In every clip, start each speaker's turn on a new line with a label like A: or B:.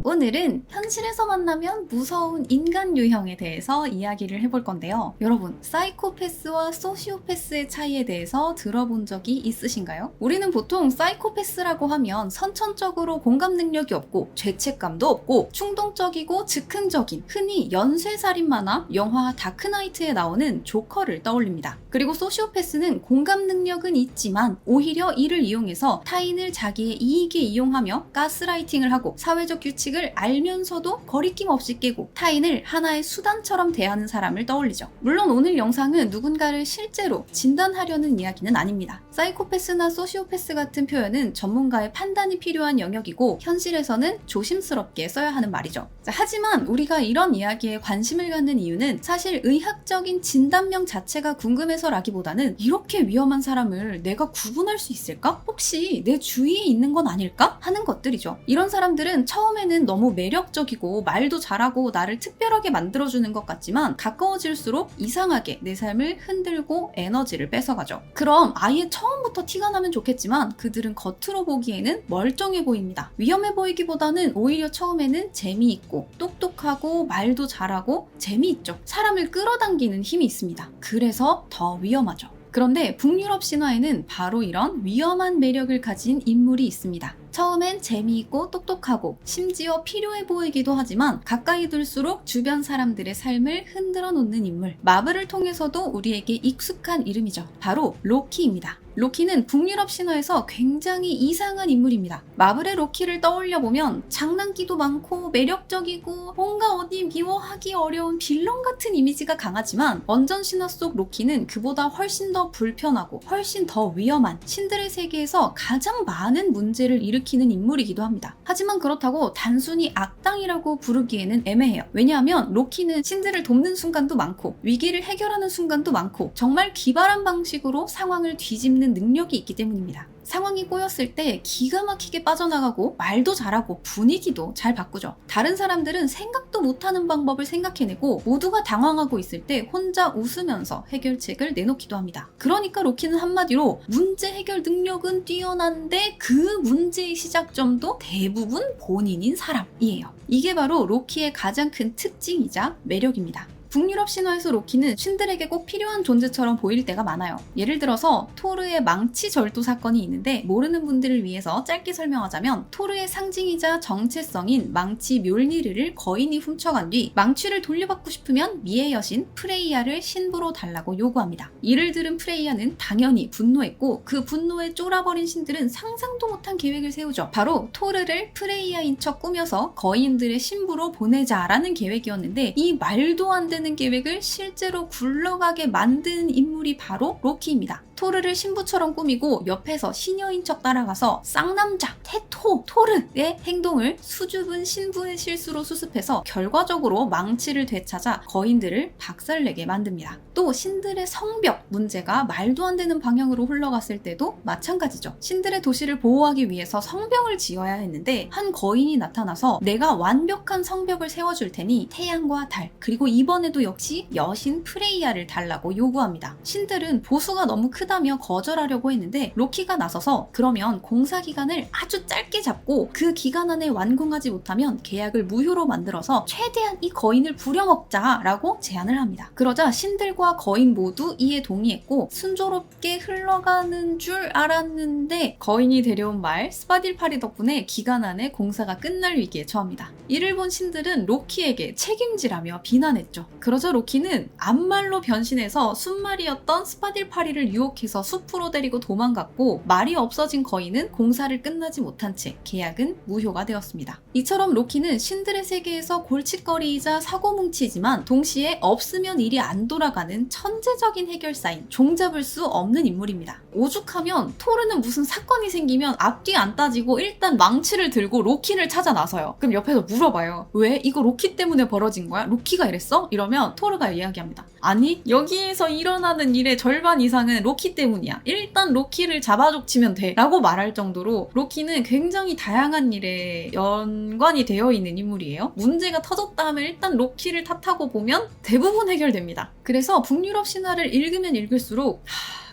A: 오늘은 현실에서 만나면 무서운 인간 유형에 대해서 이야기를 해볼 건데요. 여러분, 사이코패스와 소시오패스의 차이에 대해서 들어본 적이 있으신가요? 우리는 보통 사이코패스라고 하면 선천적으로 공감 능력이 없고 죄책감도 없고 충동적이고 즉흥적인, 흔히 연쇄살인마나 영화 다크나이트에 나오는 조커를 떠올립니다. 그리고 소시오패스는 공감 능력은 있지만 오히려 이를 이용해서 타인을 자기의 이익에 이용하며 가스라이팅을 하고 사회적 규칙을 알면서도 거리낌 없이 깨고 타인을 하나의 수단처럼 대하는 사람을 떠올리죠. 물론 오늘 영상은 누군가를 실제로 진단하려는 이야기는 아닙니다. 사이코패스나 소시오패스 같은 표현은 전문가의 판단이 필요한 영역이고 현실에서는 조심스럽게 써야 하는 말이죠. 하지만 우리가 이런 이야기에 관심을 갖는 이유는 사실 의학적인 진단명 자체가 궁금해서라기보다는 이렇게 위험한 사람을 내가 구분할 수 있을까? 혹시 내 주위에 있는 건 아닐까? 하는 것들이죠. 이런 사람들은 처음에는 너무 매력적이고 말도 잘하고 나를 특별하게 만들어주는 것 같지만 가까워질수록 이상하게 내 삶을 흔들고 에너지를 뺏어가죠. 그럼 아예 처음부터 티가 나면 좋겠지만 그들은 겉으로 보기에는 멀쩡해 보입니다. 위험해 보이기보다는 오히려 처음에는 재미있고 똑똑하고 말도 잘하고 재미있죠. 사람을 끌어당기는 힘이 있습니다. 그래서 더 위험하죠. 그런데 북유럽 신화에는 바로 이런 위험한 매력을 가진 인물이 있습니다. 처음엔 재미있고 똑똑하고 심지어 필요해 보이기도 하지만 가까이 둘수록 주변 사람들의 삶을 흔들어 놓는 인물. 마블을 통해서도 우리에게 익숙한 이름이죠. 바로 로키입니다. 로키는 북유럽 신화에서 굉장히 이상한 인물입니다. 마블의 로키를 떠올려보면 장난기도 많고 매력적이고 뭔가 어디 미워하기 어려운 빌런 같은 이미지가 강하지만 원전 신화 속 로키는 그보다 훨씬 더 불편하고 훨씬 더 위험한 신들의 세계에서 가장 많은 문제를 일으키는 인물이기도 합니다. 하지만 그렇다고 단순히 악당이라고 부르기에는 애매해요. 왜냐하면 로키는 신들을 돕는 순간도 많고 위기를 해결하는 순간도 많고 정말 기발한 방식으로 상황을 뒤집는 능력이 있기 때문입니다. 상황이 꼬였을 때 기가 막히게 빠져나가고 말도 잘하고 분위기도 잘 바꾸죠. 다른 사람들은 생각도 못하는 방법을 생각해내고 모두가 당황하고 있을 때 혼자 웃으면서 해결책을 내놓기도 합니다. 그러니까 로키는 한마디로 문제 해결 능력은 뛰어난데 그 문제의 시작점도 대부분 본인인 사람이에요. 이게 바로 로키의 가장 큰 특징이자 매력입니다. 북유럽 신화에서 로키는 신들에게 꼭 필요한 존재처럼 보일 때가 많아요. 예를 들어서 토르의 망치 절도 사건이 있는데 모르는 분들을 위해서 짧게 설명하자면 토르의 상징이자 정체성인 망치 묠니르를 거인이 훔쳐간 뒤 망치를 돌려받고 싶으면 미의 여신 프레이야를 신부로 달라고 요구합니다. 이를 들은 프레이야는 당연히 분노했고 그 분노에 쫄아버린 신들은 상상도 못한 계획을 세우죠. 바로 토르를 프레이야인 척 꾸며서 거인들의 신부로 보내자라는 계획이었는데 이 말도 안 되는 계획을 실제로 굴러가게 만든 인물이 바로 로키입니다. 토르를 신부처럼 꾸미고 옆에서 시녀인 척 따라가서 쌍남자, 테토, 토르의 행동을 수줍은 신부의 실수로 수습해서 결과적으로 망치를 되찾아 거인들을 박살내게 만듭니다. 또 신들의 성벽 문제가 말도 안 되는 방향으로 흘러갔을 때도 마찬가지죠. 신들의 도시를 보호하기 위해서 성벽을 지어야 했는데 한 거인이 나타나서 내가 완벽한 성벽을 세워줄 테니 태양과 달 그리고 이번에도 역시 여신 프레이야를 달라고 요구합니다. 신들은 보수가 너무 크다며 거절하려고 했는데 로키가 나서서 그러면 공사 기간을 아주 짧게 잡고 그 기간 안에 완공하지 못하면 계약을 무효로 만들어서 최대한 이 거인을 부려먹자라고 제안을 합니다. 그러자 신들과 거인 모두 이에 동의했고 순조롭게 흘러가는 줄 알았는데 거인이 데려온 말 스파딜파리 덕분에 기간 안에 공사가 끝날 위기에 처합니다. 이를 본 신들은 로키에게 책임지라며 비난했죠. 그러자 로키는 암말로 변신해서 순말이었던 스파딜파리를 유혹해서 숲으로 데리고 도망갔고 말이 없어진 거인은 공사를 끝나지 못한 채 계약은 무효가 되었습니다. 이처럼 로키는 신들의 세계에서 골칫거리이자 사고뭉치지만 동시에 없으면 일이 안 돌아가는 천재적인 해결사인 종잡을 수 없는 인물입니다. 오죽하면 토르는 무슨 사건이 생기면 앞뒤 안 따지고 일단 망치를 들고 로키를 찾아 나서요. 그럼 옆에서 물어봐요. 왜? 이거 로키 때문에 벌어진 거야? 로키가 이랬어? 이러면 토르가 이야기합니다. 아니, 여기에서 일어나는 일의 절반 이상은 로키가 로키 때문이야. 일단 로키를 잡아족치면 돼. 라고 말할 정도로 로키는 굉장히 다양한 일에 연관이 되어 있는 인물이에요. 문제가 터졌다 하면 일단 로키를 탓하고 보면 대부분 해결됩니다. 그래서 북유럽 신화를 읽으면 읽을수록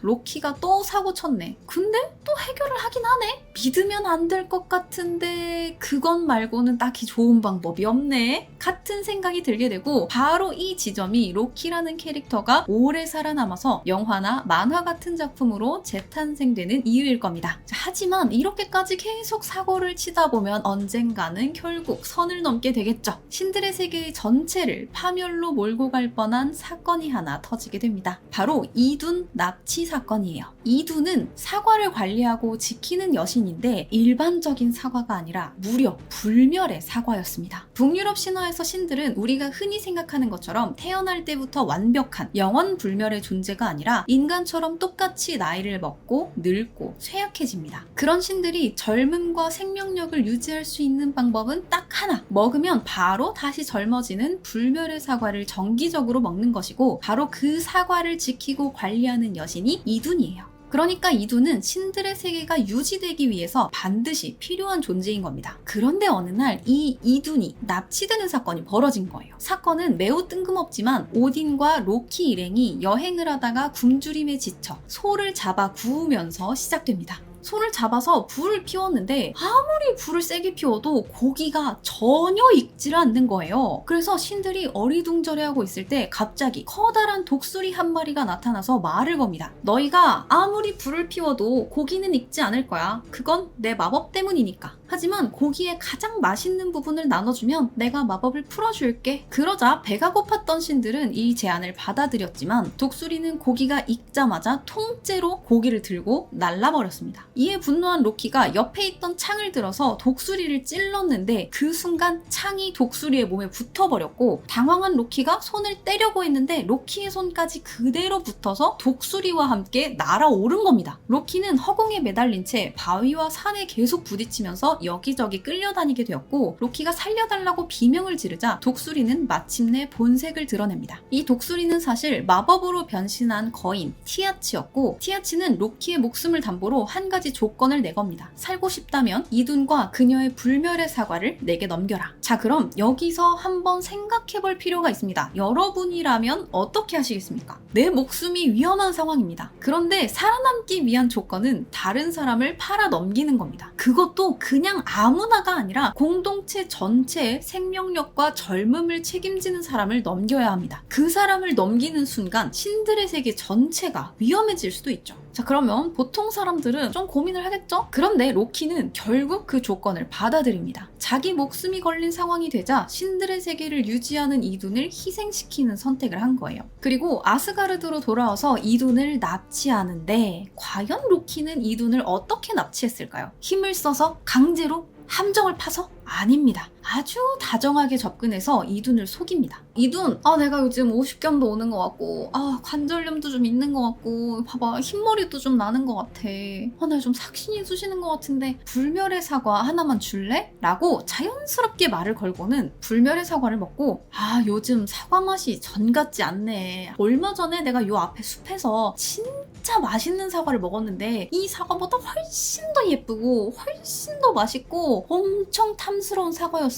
A: 로키가 또 사고 쳤네. 근데 또 해결을 하긴 하네. 믿으면 안 될 것 같은데 그건 말고는 딱히 좋은 방법이 없네. 같은 생각이 들게 되고 바로 이 지점이 로키라는 캐릭터가 오래 살아남아서 영화나 만화 같은 작품으로 재탄생되는 이유일 겁니다. 자, 하지만 이렇게까지 계속 사고를 치다 보면 언젠가는 결국 선을 넘게 되겠죠. 신들의 세계 전체를 파멸로 몰고 갈 뻔한 사건이 하나 터지게 됩니다. 바로 이둔 납치 사건이에요. 이둔은 사과를 관리하고 지키는 여신인데 일반적인 사과가 아니라 무려 불멸의 사과였습니다. 북유럽 신화에서 신들은 우리가 흔히 생각하는 것처럼 태어날 때부터 완벽한 영원 불멸의 존재가 아니라 인간처럼 똑같이 나이를 먹고 늙고 쇠약해집니다. 그런 신들이 젊음과 생명력을 유지할 수 있는 방법은 딱 하나. 먹으면 바로 다시 젊어지는 불멸의 사과를 정기적으로 먹는 것이고 바로 그 사과를 지키고 관리하는 여신이 이둔이에요. 그러니까 이둔은 신들의 세계가 유지되기 위해서 반드시 필요한 존재인 겁니다. 그런데 어느 날 이 이둔이 납치되는 사건이 벌어진 거예요. 사건은 매우 뜬금없지만 오딘과 로키 일행이 여행을 하다가 굶주림에 지쳐 소를 잡아 구우면서 시작됩니다. 소를 잡아서 불을 피웠는데 아무리 불을 세게 피워도 고기가 전혀 익지를 않는 거예요. 그래서 신들이 어리둥절해하고 있을 때 갑자기 커다란 독수리 한 마리가 나타나서 말을 겁니다. 너희가 아무리 불을 피워도 고기는 익지 않을 거야. 그건 내 마법 때문이니까. 하지만 고기의 가장 맛있는 부분을 나눠주면 내가 마법을 풀어줄게. 그러자 배가 고팠던 신들은 이 제안을 받아들였지만 독수리는 고기가 익자마자 통째로 고기를 들고 날라버렸습니다. 이에 분노한 로키가 옆에 있던 창을 들어서 독수리를 찔렀는데 그 순간 창이 독수리의 몸에 붙어버렸고 당황한 로키가 손을 떼려고 했는데 로키의 손까지 그대로 붙어서 독수리와 함께 날아오른 겁니다. 로키는 허공에 매달린 채 바위와 산에 계속 부딪히면서 여기저기 끌려다니게 되었고 로키가 살려달라고 비명을 지르자 독수리는 마침내 본색을 드러냅니다. 이 독수리는 사실 마법으로 변신한 거인 티아치였고 티아치는 로키의 목숨을 담보로 한 가지 조건을 내겁니다. 살고 싶다면 이둔과 그녀의 불멸의 사과를 내게 넘겨라. 자, 그럼 여기서 한번 생각해볼 필요가 있습니다. 여러분이라면 어떻게 하시겠습니까? 내 목숨이 위험한 상황입니다. 그런데 살아남기 위한 조건은 다른 사람을 팔아 넘기는 겁니다. 그것도 그냥 아무나가 아니라 공동체 전체의 생명력과 젊음을 책임지는 사람을 넘겨야 합니다. 그 사람을 넘기는 순간 신들의 세계 전체가 위험해질 수도 있죠. 자, 그러면 보통 사람들은 좀 고민을 하겠죠? 그런데 로키는 결국 그 조건을 받아들입니다. 자기 목숨이 걸린 상황이 되자 신들의 세계를 유지하는 이둔을 희생시키는 선택을 한 거예요. 그리고 아스가르드로 돌아와서 이둔을 납치하는데 과연 로키는 이둔을 어떻게 납치했을까요? 힘을 써서 강제로 함정을 파서? 아닙니다. 아주 다정하게 접근해서 이둔을 속입니다. 이둔, 내가 요즘 50견도 오는 것 같고 관절염도 좀 있는 것 같고 봐봐 흰머리도 좀 나는 것 같아. 나 요즘 삭신이 쑤시는 것 같은데 불멸의 사과 하나만 줄래? 라고 자연스럽게 말을 걸고는 불멸의 사과를 먹고 요즘 사과 맛이 전 같지 않네. 얼마 전에 내가 요 앞에 숲에서 진짜 맛있는 사과를 먹었는데 이 사과보다 훨씬 더 예쁘고 훨씬 더 맛있고 엄청 탐스러운 사과였어.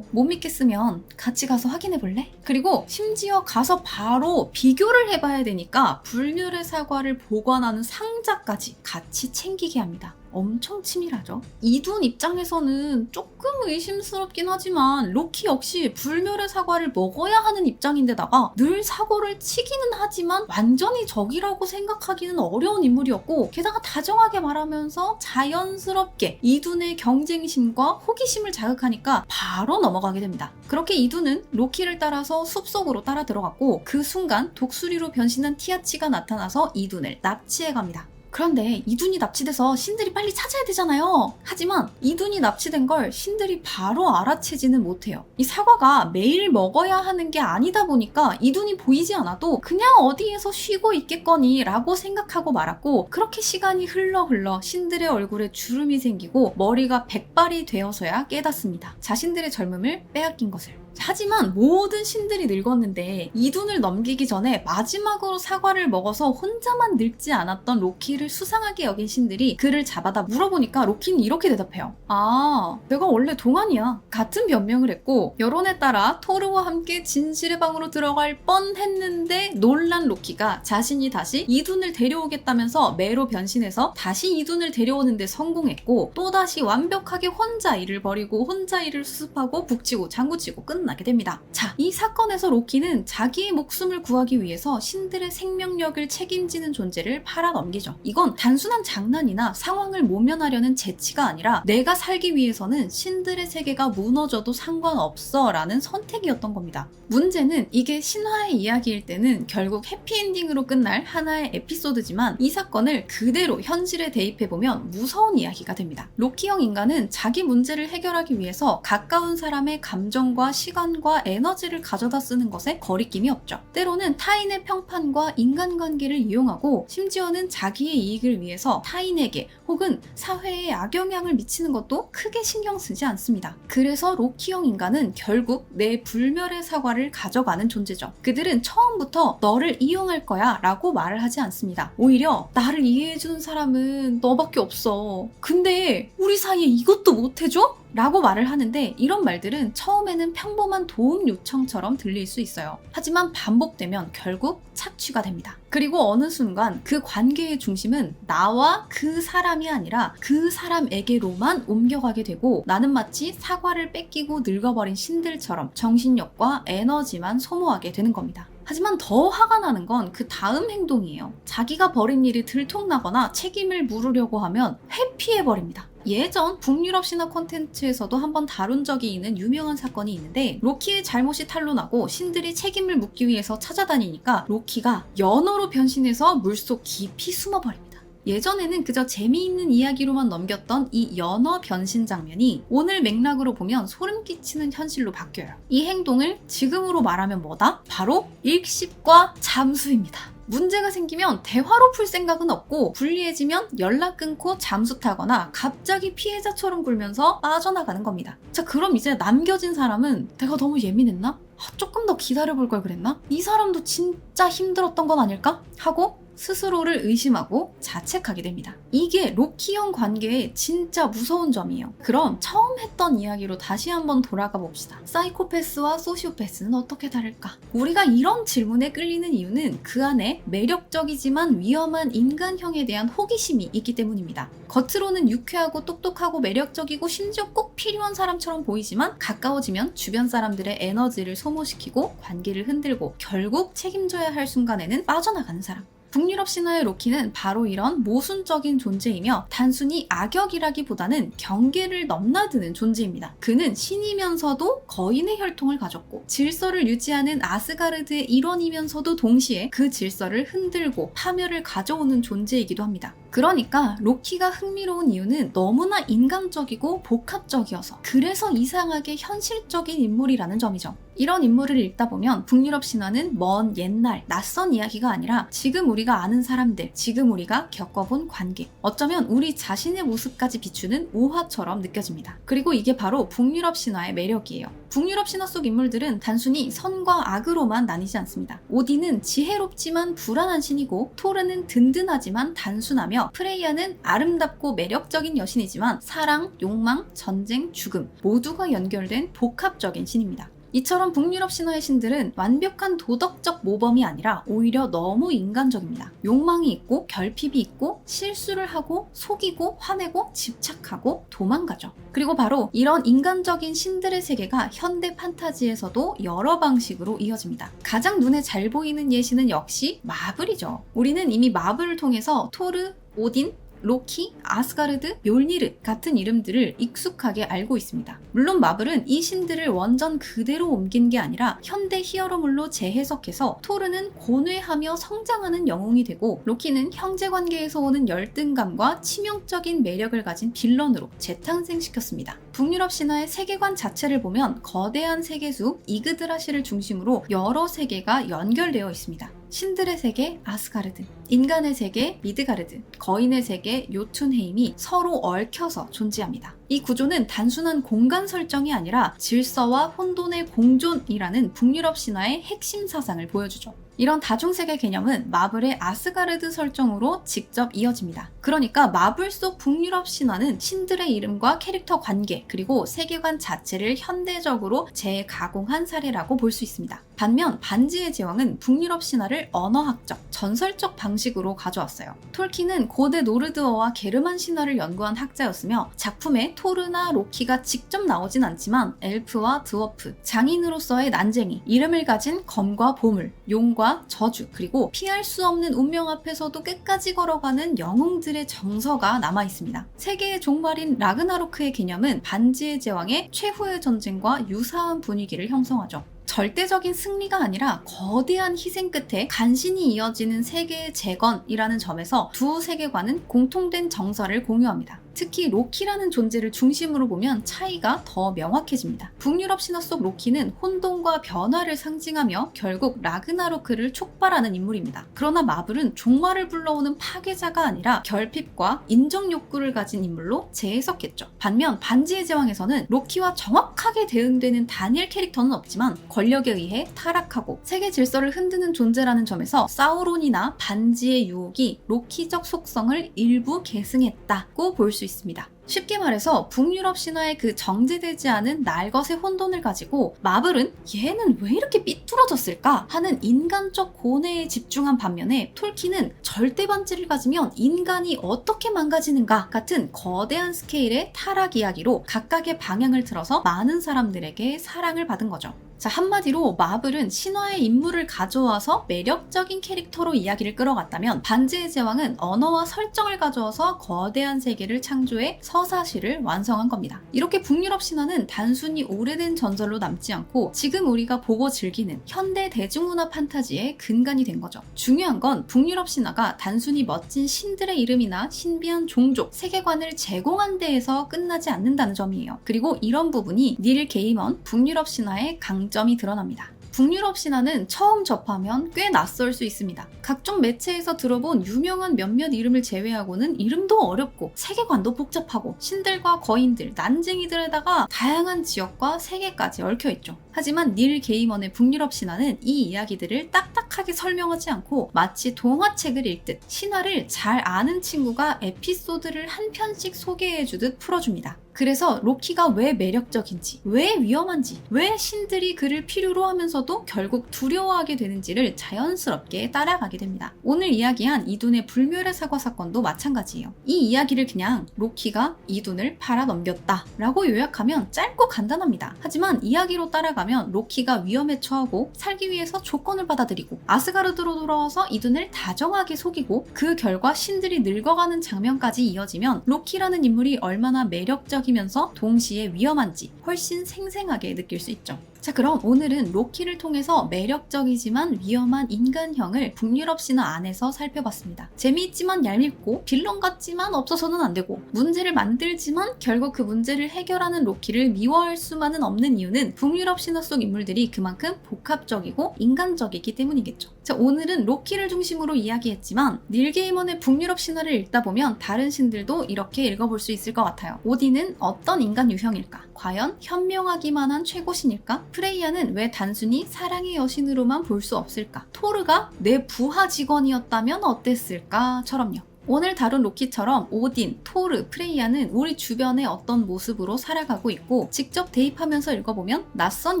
A: 못 믿겠으면 같이 가서 확인해 볼래? 그리고 심지어 가서 바로 비교를 해봐야 되니까 불멸의 사과를 보관하는 상자까지 같이 챙기게 합니다. 엄청 치밀하죠? 이둔 입장에서는 조금 의심스럽긴 하지만 로키 역시 불멸의 사과를 먹어야 하는 입장인데다가 늘 사고를 치기는 하지만 완전히 적이라고 생각하기는 어려운 인물이었고 게다가 다정하게 말하면서 자연스럽게 이둔의 경쟁심과 호기심을 자극하니까 바로 넘어가게 됩니다. 그렇게 이둔은 로키를 따라서 숲속으로 따라 들어갔고 그 순간 독수리로 변신한 티아치가 나타나서 이둔을 납치해갑니다. 그런데 이둔이 납치돼서 신들이 빨리 찾아야 되잖아요. 하지만 이둔이 납치된 걸 신들이 바로 알아채지는 못해요. 이 사과가 매일 먹어야 하는 게 아니다 보니까 이둔이 보이지 않아도 그냥 어디에서 쉬고 있겠거니 라고 생각하고 말았고 그렇게 시간이 흘러 신들의 얼굴에 주름이 생기고 머리가 백발이 되어서야 깨닫습니다. 자신들의 젊음을 빼앗긴 것을. 하지만 모든 신들이 늙었는데 이둔을 넘기기 전에 마지막으로 사과를 먹어서 혼자만 늙지 않았던 로키를 수상하게 여긴 신들이 그를 잡아다 물어보니까 로키는 이렇게 대답해요. 아, 내가 원래 동안이야. 같은 변명을 했고 여론에 따라 토르와 함께 진실의 방으로 들어갈 뻔했는데 놀란 로키가 자신이 다시 이둔을 데려오겠다면서 매로 변신해서 다시 이둔을 데려오는데 성공했고 또다시 완벽하게 혼자 일을 벌이고 혼자 일을 수습하고 북치고 장구치고 끝나게 됩니다. 자, 이 사건에서 로키는 자기의 목숨을 구하기 위해서 신들의 생명력을 책임지는 존재를 팔아넘기죠. 이건 단순한 장난이나 상황을 모면하려는 재치가 아니라 내가 살기 위해서는 신들의 세계가 무너져도 상관없어 라는 선택이었던 겁니다. 문제는 이게 신화의 이야기일 때는 결국 해피엔딩으로 끝날 하나의 에피소드지만 이 사건을 그대로 현실에 대입해보면 무서운 이야기가 됩니다. 로키형 인간은 자기 문제를 해결하기 위해서 가까운 사람의 감정과 시간과 에너지를 가져다 쓰는 것에 거리낌이 없죠. 때로는 타인의 평판과 인간관계를 이용하고 심지어는 자기의 이익을 위해서 타인에게 혹은 사회에 악영향을 미치는 것도 크게 신경 쓰지 않습니다. 그래서 로키형 인간은 결국 내 불멸의 사과를 가져가는 존재죠. 그들은 처음부터 너를 이용할 거야 라고 말을 하지 않습니다. 오히려 나를 이해해주는 사람은 너밖에 없어. 근데 우리 사이에 이것도 못해줘? 라고 말을 하는데 이런 말들은 처음에는 평범한 도움 요청처럼 들릴 수 있어요. 하지만 반복되면 결국 착취가 됩니다. 그리고 어느 순간 그 관계의 중심은 나와 그 사람이 아니라 그 사람에게로만 옮겨가게 되고 나는 마치 사과를 뺏기고 늙어버린 신들처럼 정신력과 에너지만 소모하게 되는 겁니다. 하지만 더 화가 나는 건 그 다음 행동이에요. 자기가 벌인 일이 들통나거나 책임을 물으려고 하면 회피해버립니다. 예전 북유럽 신화 콘텐츠에서도 한번 다룬 적이 있는 유명한 사건이 있는데 로키의 잘못이 탄로나고 신들이 책임을 묻기 위해서 찾아다니니까 로키가 연어로 변신해서 물속 깊이 숨어버립니다. 예전에는 그저 재미있는 이야기로만 넘겼던 이 연어 변신 장면이 오늘 맥락으로 보면 소름 끼치는 현실로 바뀌어요. 이 행동을 지금으로 말하면 뭐다? 바로 일십과 잠수입니다. 문제가 생기면 대화로 풀 생각은 없고 불리해지면 연락 끊고 잠수 타거나 갑자기 피해자처럼 굴면서 빠져나가는 겁니다. 자, 그럼 이제 남겨진 사람은 내가 너무 예민했나? 조금 더 기다려볼 걸 그랬나? 이 사람도 진짜 힘들었던 건 아닐까? 하고 스스로를 의심하고 자책하게 됩니다. 이게 로키형 관계의 진짜 무서운 점이에요. 그럼 처음 했던 이야기로 다시 한번 돌아가 봅시다. 사이코패스와 소시오패스는 어떻게 다를까? 우리가 이런 질문에 끌리는 이유는 그 안에 매력적이지만 위험한 인간형에 대한 호기심이 있기 때문입니다. 겉으로는 유쾌하고 똑똑하고 매력적이고 심지어 꼭 필요한 사람처럼 보이지만 가까워지면 주변 사람들의 에너지를 소모시키고 관계를 흔들고 결국 책임져야 할 순간에는 빠져나가는 사람. 북유럽 신화의 로키는 바로 이런 모순적인 존재이며 단순히 악역이라기보다는 경계를 넘나드는 존재입니다. 그는 신이면서도 거인의 혈통을 가졌고 질서를 유지하는 아스가르드의 일원이면서도 동시에 그 질서를 흔들고 파멸을 가져오는 존재이기도 합니다. 그러니까 로키가 흥미로운 이유는 너무나 인간적이고 복합적이어서 그래서 이상하게 현실적인 인물이라는 점이죠. 이런 인물을 읽다 보면 북유럽 신화는 먼 옛날 낯선 이야기가 아니라 지금 우리가 아는 사람들, 지금 우리가 겪어본 관계, 어쩌면 우리 자신의 모습까지 비추는 우화처럼 느껴집니다. 그리고 이게 바로 북유럽 신화의 매력이에요. 북유럽 신화 속 인물들은 단순히 선과 악으로만 나뉘지 않습니다. 오딘은 지혜롭지만 불안한 신이고 토르는 든든하지만 단순하며 프레이야는 아름답고 매력적인 여신이지만 사랑, 욕망, 전쟁, 죽음 모두가 연결된 복합적인 신입니다. 이처럼 북유럽 신화의 신들은 완벽한 도덕적 모범이 아니라 오히려 너무 인간적입니다. 욕망이 있고 결핍이 있고 실수를 하고 속이고 화내고 집착하고 도망가죠. 그리고 바로 이런 인간적인 신들의 세계가 현대 판타지에서도 여러 방식으로 이어집니다. 가장 눈에 잘 보이는 예시는 역시 마블이죠. 우리는 이미 마블을 통해서 토르, 오딘, 로키, 아스가르드, 묠니르 같은 이름들을 익숙하게 알고 있습니다. 물론 마블은 이 신들을 원전 그대로 옮긴 게 아니라 현대 히어로물로 재해석해서 토르는 고뇌하며 성장하는 영웅이 되고 로키는 형제관계에서 오는 열등감과 치명적인 매력을 가진 빌런으로 재탄생시켰습니다. 북유럽 신화의 세계관 자체를 보면 거대한 세계수 이그드라시를 중심으로 여러 세계가 연결되어 있습니다. 신들의 세계 아스가르드, 인간의 세계 미드가르드, 거인의 세계 요툰헤임이 서로 얽혀서 존재합니다. 이 구조는 단순한 공간 설정이 아니라 질서와 혼돈의 공존이라는 북유럽 신화의 핵심 사상을 보여주죠. 이런 다중세계 개념은 마블의 아스가르드 설정으로 직접 이어집니다. 그러니까 마블 속 북유럽 신화는 신들의 이름과 캐릭터 관계 그리고 세계관 자체를 현대적으로 재가공한 사례라고 볼 수 있습니다. 반면 반지의 제왕은 북유럽 신화를 언어학적, 전설적 방식으로 가져왔어요. 톨킨은 고대 노르드어와 게르만 신화를 연구한 학자였으며 작품에 토르나 로키가 직접 나오진 않지만 엘프와 드워프, 장인으로서의 난쟁이, 이름을 가진 검과 보물, 용과 저주, 그리고 피할 수 없는 운명 앞에서도 끝까지 걸어가는 영웅들의 정서가 남아있습니다. 세계의 종말인 라그나로크의 개념은 반지의 제왕의 최후의 전쟁과 유사한 분위기를 형성하죠. 절대적인 승리가 아니라 거대한 희생 끝에 간신히 이어지는 세계의 재건이라는 점에서 두 세계관은 공통된 정서를 공유합니다. 특히 로키라는 존재를 중심으로 보면 차이가 더 명확해집니다. 북유럽 신화 속 로키는 혼돈과 변화를 상징하며 결국 라그나로크를 촉발하는 인물입니다. 그러나 마블은 종말을 불러오는 파괴자가 아니라 결핍과 인정 욕구를 가진 인물로 재해석했죠. 반면 반지의 제왕에서는 로키와 정확하게 대응되는 단일 캐릭터는 없지만 권력에 의해 타락하고 세계 질서를 흔드는 존재라는 점에서 사우론이나 반지의 유혹이 로키적 속성을 일부 계승했다고 볼 수 있습니다. 쉽게 말해서 북유럽 신화의 그 정제되지 않은 날것의 혼돈을 가지고 마블은 얘는 왜 이렇게 삐뚤어졌을까 하는 인간적 고뇌에 집중한 반면에 톨킨은 절대 반지를 가지면 인간이 어떻게 망가지는가 같은 거대한 스케일의 타락 이야기로 각각의 방향을 틀어서 많은 사람들에게 사랑을 받은 거죠. 자, 한마디로 마블은 신화의 인물을 가져와서 매력적인 캐릭터로 이야기를 끌어갔다면 반지의 제왕은 언어와 설정을 가져와서 거대한 세계를 창조해 서사시를 완성한 겁니다. 이렇게 북유럽 신화는 단순히 오래된 전설로 남지 않고 지금 우리가 보고 즐기는 현대 대중문화 판타지의 근간이 된 거죠. 중요한 건 북유럽 신화가 단순히 멋진 신들의 이름이나 신비한 종족, 세계관을 제공한 데에서 끝나지 않는다는 점이에요. 그리고 이런 부분이 닐 게이먼 북유럽 신화의 강점이 드러납니다. 북유럽 신화는 처음 접하면 꽤 낯설 수 있습니다. 각종 매체에서 들어본 유명한 몇몇 이름을 제외하고는 이름도 어렵고 세계관도 복잡하고 신들과 거인들, 난쟁이들에다가 다양한 지역과 세계까지 얽혀있죠. 하지만 닐 게이먼의 북유럽 신화는 이 이야기들을 딱딱하게 설명하지 않고 마치 동화책을 읽듯 신화를 잘 아는 친구가 에피소드를 한 편씩 소개해주듯 풀어줍니다. 그래서 로키가 왜 매력적인지, 왜 위험한지, 왜 신들이 그를 필요로 하면서도 결국 두려워하게 되는지를 자연스럽게 따라가게 됩니다. 오늘 이야기한 이둔의 불멸의 사과 사건도 마찬가지예요. 이 이야기를 그냥 로키가 이둔을 팔아넘겼다 라고 요약하면 짧고 간단합니다. 하지만 이야기로 따라가면 로키가 위험에 처하고 살기 위해서 조건을 받아들이고 아스가르드로 돌아와서 이둔을 다정하게 속이고 그 결과 신들이 늙어가는 장면까지 이어지면 로키라는 인물이 얼마나 매력적이면서 동시에 위험한지 훨씬 생생하게 느낄 수 있죠. 자, 그럼 오늘은 로키를 통해서 매력적이지만 위험한 인간형을 북유럽 신화 안에서 살펴봤습니다. 재미있지만 얄밉고 빌런 같지만 없어서는 안 되고 문제를 만들지만 결국 그 문제를 해결하는 로키를 미워할 수만은 없는 이유는 북유럽 신화 속 인물들이 그만큼 복합적이고 인간적이기 때문이겠죠. 자, 오늘은 로키를 중심으로 이야기했지만 닐 게이먼의 북유럽 신화를 읽다 보면 다른 신들도 이렇게 읽어볼 수 있을 것 같아요. 오딘은 어떤 인간 유형일까? 과연 현명하기만 한 최고신일까? 프레이야는 왜 단순히 사랑의 여신으로만 볼 수 없을까? 토르가 내 부하 직원이었다면 어땠을까? 처럼요. 오늘 다룬 로키처럼 오딘, 토르, 프레이야는 우리 주변의 어떤 모습으로 살아가고 있고 직접 대입하면서 읽어보면 낯선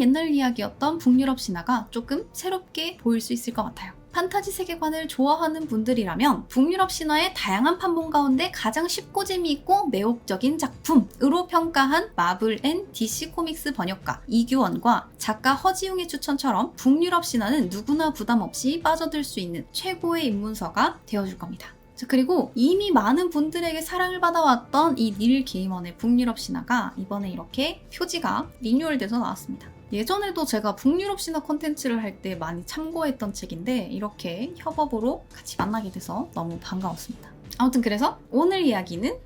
A: 옛날 이야기였던 북유럽 신화가 조금 새롭게 보일 수 있을 것 같아요. 판타지 세계관을 좋아하는 분들이라면 북유럽 신화의 다양한 판본 가운데 가장 쉽고 재미있고 매혹적인 작품으로 평가한 마블 앤 DC 코믹스 번역가 이규원과 작가 허지웅의 추천처럼 북유럽 신화는 누구나 부담 없이 빠져들 수 있는 최고의 입문서가 되어줄 겁니다. 자, 그리고 이미 많은 분들에게 사랑을 받아왔던 이 닐 게이먼의 북유럽 신화가 이번에 이렇게 표지가 리뉴얼돼서 나왔습니다. 예전에도 제가 북유럽 신화 콘텐츠를 할 때 많이 참고했던 책인데 이렇게 협업으로 같이 만나게 돼서 너무 반가웠습니다. 아무튼 그래서 오늘 이야기는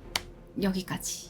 A: 여기까지.